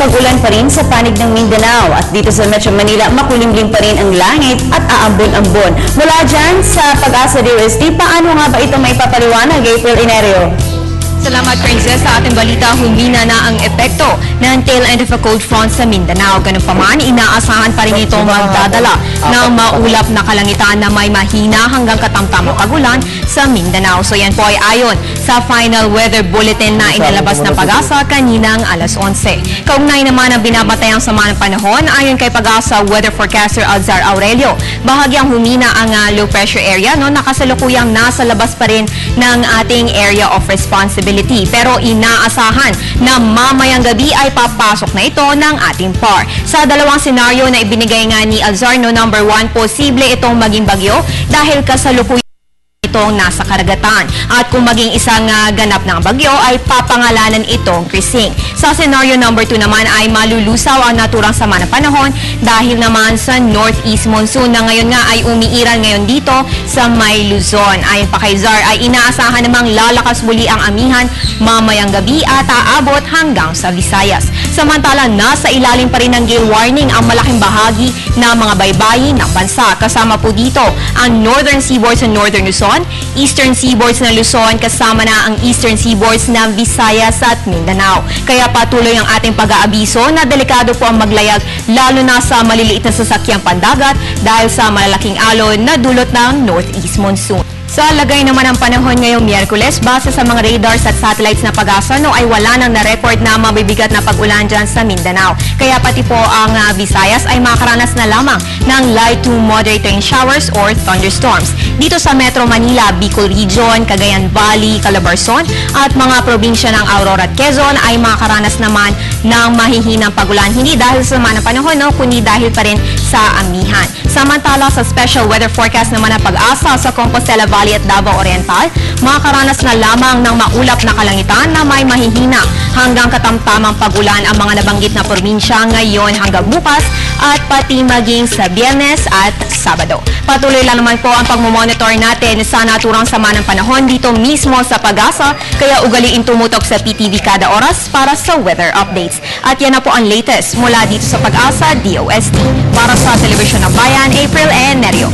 pag-ulan pa rin sa panig ng Mindanao at dito sa Metro Manila makulimlim pa rin ang langit at aambon-ambon. Mula dyan sa Pag-asa DOST, paano nga ba ito may papaliwanag, April Inerio? Salamat, Princess. Sa ating balita, humina na ang epekto ng tail end of a cold front sa Mindanao. Ganun pa man, inaasahan pa rin itong magdadala ng maulap na kalangitan na may mahina hanggang katamtamang pagulan sa Mindanao. So yan po ay ayon sa final weather bulletin na inilabas ng Pag-asa kaninang alas 11. Kaugnay naman ang binabatayang sama ng panahon ayon kay Pag-asa weather forecaster Alzar Aurelio. Bahagyang humina ang low pressure area, no, nakasalukuyang nasa labas pa rin ng ating area of responsibility. Pero inaasahan na mamayang gabi ay papasok na ito ng ating PAR. Sa dalawang senaryo na ibinigay nga ni Alzar, no, number 1, posible itong maging bagyo dahil kasalukuyang itong nasa karagatan. At kung maging isang ganap ng bagyo ay papangalanan itong Krising. Sa scenario number 2 naman ay malulusaw ang naturang sama ng panahon dahil naman sa northeast monsoon na ngayon nga ay umiiral ngayon dito sa may Luzon. Ayon pa kay Zar ay inaasahan namang lalakas muli ang amihan mamayang gabi at aabot hanggang sa Visayas. Samantala, nasa ilalim pa rin ng gale warning ang malaking bahagi ng mga baybayin ng bansa. Kasama po dito ang northern seaboards sa northern Luzon, eastern seaboards ng Luzon, kasama na ang eastern seaboards ng Visayas at Mindanao. Kaya patuloy ang ating pag-aabiso na delikado po ang maglayag lalo na sa maliliit na sasakyang pandagat dahil sa malalaking alon na dulot ng northeast monsoon. Sa lagay naman ng panahon ngayong Miyerkules, base sa mga radars at satellites na Pag-asa, no, ay wala nang na-record na mabibigat na pag-ulan dyan sa Mindanao. Kaya pati po ang Visayas ay makakaranas na lamang ng light to moderate rain showers or thunderstorms. Dito sa Metro Manila, Bicol Region, Cagayan Valley, Calabarzon at mga probinsya ng Aurora at Quezon ay makakaranas naman ng mahihinang pag-ulan. Hindi dahil sa sama ng panahon, no, kundi dahil pa rin sa amihan. Samantala, sa special weather forecast naman ng Pag-asa sa Compostela Valley at Davao Oriental, makakaranas na lamang ng maulap na kalangitan na may mahihina hanggang katamtamang pagulan ang mga nabanggit na probinsya ngayon hanggang bukas at pati maging sa Biyernes at Sabado. Patuloy lang naman po ang pagmumonitor natin sa naturang sama ng panahon dito mismo sa Pag-asa, kaya ugaliin tumutok sa PTV kada oras para sa weather updates. At yan na po ang latest mula dito sa Pag-asa DOST. Para sa Telebisyon ng Bayan, April Nerio.